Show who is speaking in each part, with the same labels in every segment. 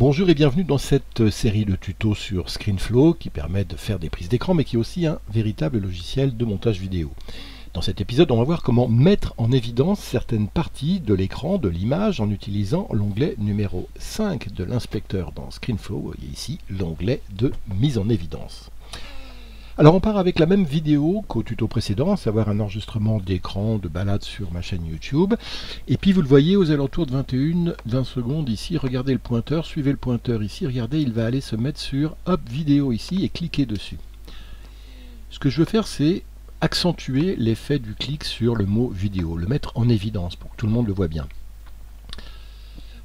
Speaker 1: Bonjour et bienvenue dans cette série de tutos sur ScreenFlow qui permet de faire des prises d'écran mais qui est aussi un véritable logiciel de montage vidéo. Dans cet épisode, on va voir comment mettre en évidence certaines parties de l'écran de l'image en utilisant l'onglet numéro 5 de l'inspecteur dans ScreenFlow. Vous voyez ici l'onglet de mise en évidence. Alors on part avec la même vidéo qu'au tuto précédent, à savoir un enregistrement d'écran de balade sur ma chaîne YouTube. Et puis vous le voyez aux alentours de 20 secondes ici, regardez le pointeur, suivez le pointeur ici, regardez, il va aller se mettre sur Hop Vidéo ici et cliquez dessus. Ce que je veux faire, c'est accentuer l'effet du clic sur le mot vidéo, le mettre en évidence pour que tout le monde le voit bien.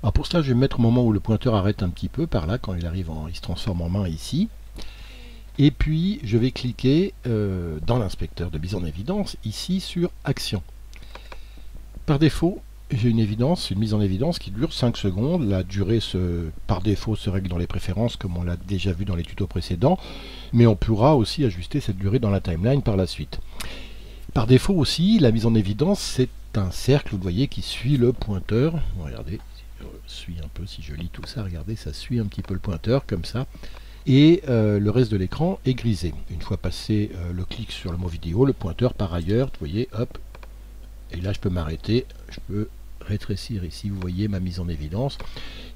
Speaker 1: Alors pour cela, je vais me mettre au moment où le pointeur arrête un petit peu, par là, quand il arrive, il se transforme en main ici. Et puis je vais cliquer dans l'inspecteur de mise en évidence ici sur Action. Par défaut, j'ai une mise en évidence qui dure 5 secondes. La durée par défaut se règle dans les préférences comme on l'a déjà vu dans les tutos précédents, mais on pourra aussi ajuster cette durée dans la timeline par la suite. Par défaut aussi, la mise en évidence, c'est un cercle, vous voyez, qui suit le pointeur. Regardez, si je suis un peu, si je lis tout ça, regardez, ça suit un petit peu le pointeur comme ça. Et le reste de l'écran est grisé. Une fois passé le clic sur le mot vidéo, le pointeur par ailleurs, vous voyez, hop, et là je peux m'arrêter, je peux rétrécir ici, vous voyez ma mise en évidence.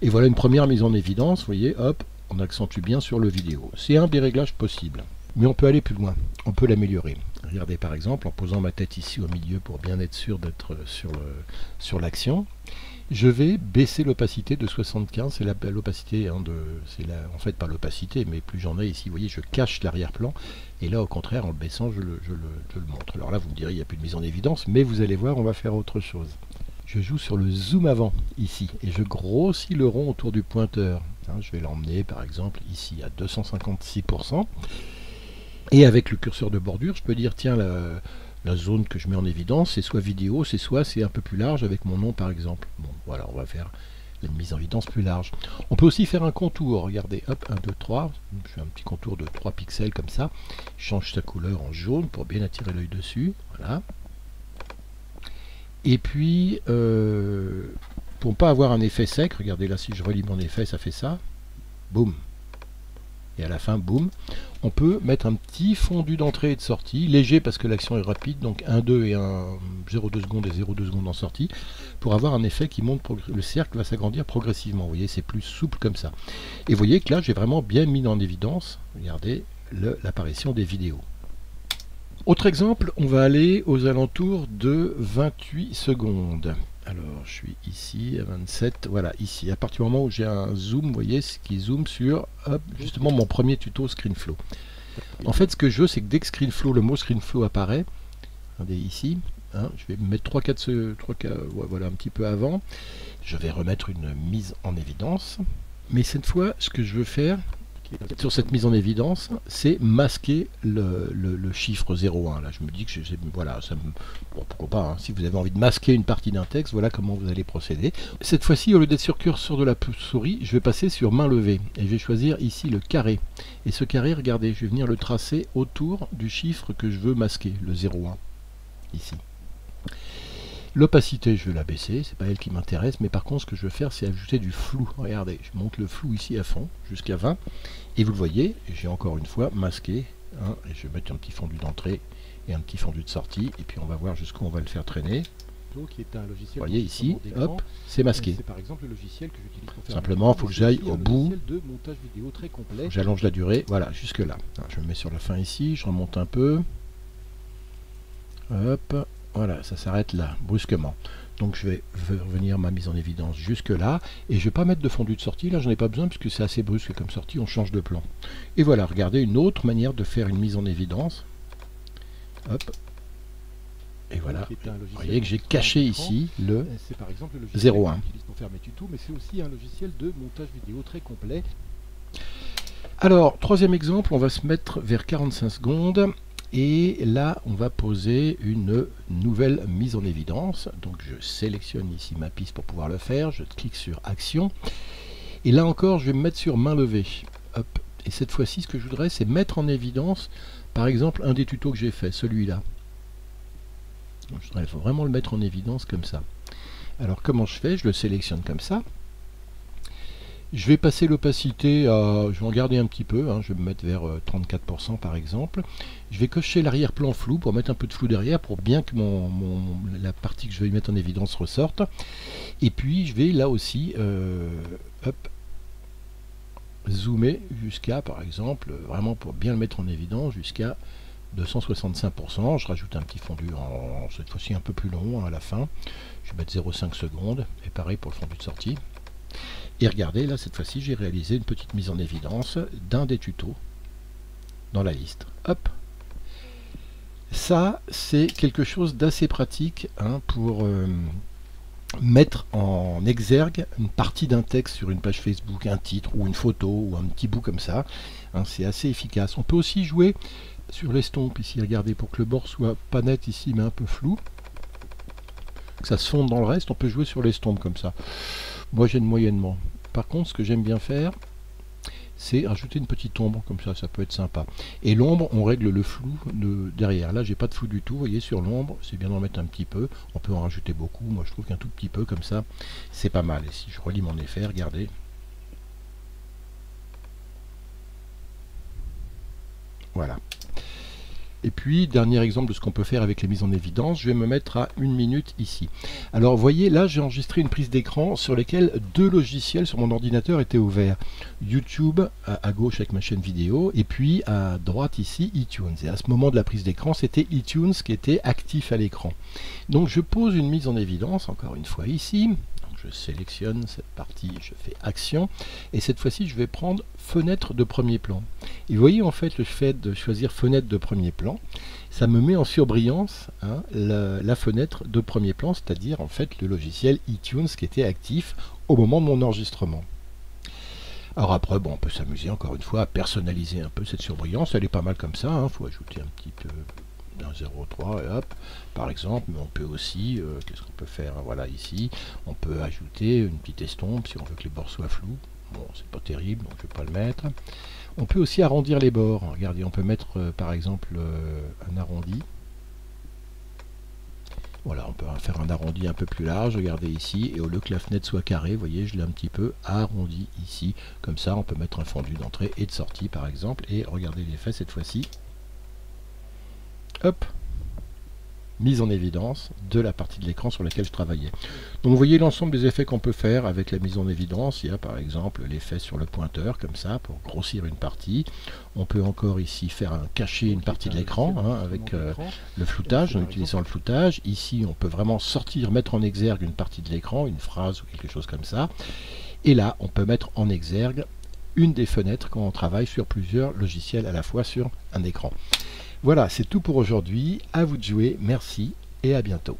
Speaker 1: Et voilà une première mise en évidence, vous voyez, hop, on accentue bien sur le vidéo. C'est un des réglages possibles, mais on peut aller plus loin, on peut l'améliorer. Regardez par exemple, en posant ma tête ici au milieu pour bien être sûr d'être sur l'action. Je vais baisser l'opacité de 75, c'est l'opacité, en fait pas l'opacité, mais plus j'en ai ici, vous voyez, je cache l'arrière-plan, et là au contraire, en le baissant, je le montre. Alors là, vous me direz, il n'y a plus de mise en évidence, mais vous allez voir, on va faire autre chose. Je joue sur le zoom avant, ici, et je grossis le rond autour du pointeur. Je vais l'emmener, par exemple, ici à 256%, et avec le curseur de bordure, je peux dire, tiens, la zone que je mets en évidence, c'est soit vidéo, c'est un peu plus large avec mon nom par exemple. Bon, voilà, on va faire une mise en évidence plus large. On peut aussi faire un contour, regardez, hop, 1, 2, 3, je fais un petit contour de 3 pixels comme ça, je change sa couleur en jaune pour bien attirer l'œil dessus, voilà. Et puis, pour ne pas avoir un effet sec, regardez là, si je relis mon effet, ça fait ça, boum. Et à la fin, boum, on peut mettre un petit fondu d'entrée et de sortie, léger parce que l'action est rapide, donc 1,2 et 0,2 secondes et 0,2 secondes en sortie, pour avoir un effet qui monte, le cercle va s'agrandir progressivement, vous voyez, c'est plus souple comme ça. Et vous voyez que là, j'ai vraiment bien mis en évidence, regardez, l'apparition des vidéos. Autre exemple, on va aller aux alentours de 28 secondes. Alors, je suis ici à 27, voilà, ici. À partir du moment où j'ai un zoom, vous voyez, ce qui zoome sur, hop, justement, mon premier tuto ScreenFlow. En fait, ce que je veux, c'est que dès que ScreenFlow, le mot ScreenFlow apparaît, regardez ici, je vais me mettre 3-4, voilà, un petit peu avant. Je vais remettre une mise en évidence. Mais cette fois, ce que je veux faire, sur cette mise en évidence, c'est masquer le chiffre 0,1. Là, je me dis que voilà, bon, pourquoi pas, si vous avez envie de masquer une partie d'un texte, voilà comment vous allez procéder. Cette fois-ci, au lieu d'être sur curseur de la souris, je vais passer sur main levée et je vais choisir ici le carré. Et ce carré, regardez, je vais venir le tracer autour du chiffre que je veux masquer, le 0,1, ici. L'opacité, je vais la baisser, c'est pas elle qui m'intéresse, mais par contre, ce que je veux faire, c'est ajouter du flou. Regardez, je monte le flou ici à fond, jusqu'à 20, et vous le voyez, j'ai encore une fois masqué, et je vais mettre un petit fondu d'entrée et un petit fondu de sortie, et puis on va voir jusqu'où on va le faire traîner.
Speaker 2: Qui est un logiciel,
Speaker 1: vous voyez ici, hop, c'est masqué.
Speaker 2: C'est par exemple le logiciel que j'utilise pour faire
Speaker 1: simplement, il faut que j'aille au bout,
Speaker 2: de montage vidéo très complet.
Speaker 1: J'allonge la durée, voilà, jusque là. Je me mets sur la fin ici, je remonte un peu, hop. Voilà, ça s'arrête là, brusquement. Donc je vais revenir ma mise en évidence jusque là, et je ne vais pas mettre de fondu de sortie, là j'en ai pas besoin puisque c'est assez brusque comme sortie, on change de plan. Et voilà, regardez une autre manière de faire une mise en évidence. Hop. Et voilà, vous voyez que j'ai caché ici le 0,1.
Speaker 2: Pour faire mes tutos, mais c'est aussi un logiciel de montage vidéo très complet.
Speaker 1: Alors, troisième exemple, on va se mettre vers 45 secondes. Et là, on va poser une nouvelle mise en évidence. Donc, je sélectionne ici ma piste pour pouvoir le faire. Je clique sur Action. Et là encore, je vais me mettre sur main levée. Hop. Et cette fois-ci, ce que je voudrais, c'est mettre en évidence, par exemple, un des tutos que j'ai fait, celui-là. Il faut vraiment le mettre en évidence comme ça. Alors, comment je fais? Je le sélectionne comme ça. Je vais passer l'opacité à... Je vais en garder un petit peu, hein, je vais me mettre vers 34% par exemple. Je vais cocher l'arrière-plan flou pour mettre un peu de flou derrière pour bien que la partie que je vais mettre en évidence ressorte. Et puis je vais là aussi hop, zoomer jusqu'à, par exemple, vraiment pour bien le mettre en évidence, jusqu'à 265%. Je rajoute un petit fondu cette fois-ci un peu plus long, hein, à la fin. Je vais mettre 0,5 secondes. Et pareil pour le fondu de sortie. Et regardez, là, cette fois-ci, j'ai réalisé une petite mise en évidence d'un des tutos dans la liste. Hop. Ça, c'est quelque chose d'assez pratique, hein, pour mettre en exergue une partie d'un texte sur une page Facebook, un titre ou une photo ou un petit bout comme ça. Hein, c'est assez efficace. On peut aussi jouer sur l'estompe ici. Regardez, pour que le bord soit pas net ici, mais un peu flou, que ça se fonde dans le reste, on peut jouer sur l'estompe comme ça. Moi, j'aime moyennement. Par contre, ce que j'aime bien faire, c'est rajouter une petite ombre, comme ça peut être sympa. Et l'ombre, on règle le flou derrière. Là, j'ai pas de flou du tout, vous voyez, sur l'ombre, c'est bien d'en mettre un petit peu. On peut en rajouter beaucoup, moi je trouve qu'un tout petit peu comme ça, c'est pas mal. Et si je relis mon effet, regardez. Voilà. Et puis, dernier exemple de ce qu'on peut faire avec les mises en évidence, je vais me mettre à 1 minute ici. Alors, vous voyez, là, j'ai enregistré une prise d'écran sur laquelle 2 logiciels sur mon ordinateur étaient ouverts. YouTube, à gauche avec ma chaîne vidéo, et puis à droite ici, iTunes. Et à ce moment de la prise d'écran, c'était iTunes qui était actif à l'écran. Donc, je pose une mise en évidence, encore une fois ici. Je sélectionne cette partie, je fais action, et cette fois-ci je vais prendre fenêtre de premier plan. Et vous voyez en fait le fait de choisir fenêtre de premier plan, ça me met en surbrillance, hein, la fenêtre de premier plan, c'est-à-dire en fait le logiciel iTunes qui était actif au moment de mon enregistrement. Alors après, bon, on peut s'amuser encore une fois à personnaliser un peu cette surbrillance, elle est pas mal comme ça, hein, faut ajouter un petit peu d'un 0,3 et hop, par exemple, mais on peut aussi, qu'est-ce qu'on peut faire, voilà, ici, on peut ajouter une petite estompe si on veut que les bords soient flous. Bon, c'est pas terrible, donc je vais pas le mettre. On peut aussi arrondir les bords. Regardez, on peut mettre par exemple un arrondi. Voilà, on peut faire un arrondi un peu plus large, regardez ici, et au lieu que la fenêtre soit carrée, vous voyez, je l'ai un petit peu arrondi ici. Comme ça, on peut mettre un fondu d'entrée et de sortie, par exemple, et regardez l'effet cette fois-ci. Hop, mise en évidence de la partie de l'écran sur laquelle je travaillais. Donc vous voyez l'ensemble des effets qu'on peut faire avec la mise en évidence. Il y a par exemple l'effet sur le pointeur, comme ça, pour grossir une partie. On peut encore ici faire cacher une partie de l'écran, hein, avec le floutage, en utilisant le floutage. Ici, on peut vraiment sortir, mettre en exergue une partie de l'écran, une phrase ou quelque chose comme ça. Et là, on peut mettre en exergue une des fenêtres quand on travaille sur plusieurs logiciels à la fois sur un écran. Voilà, c'est tout pour aujourd'hui. À vous de jouer. Merci et à bientôt.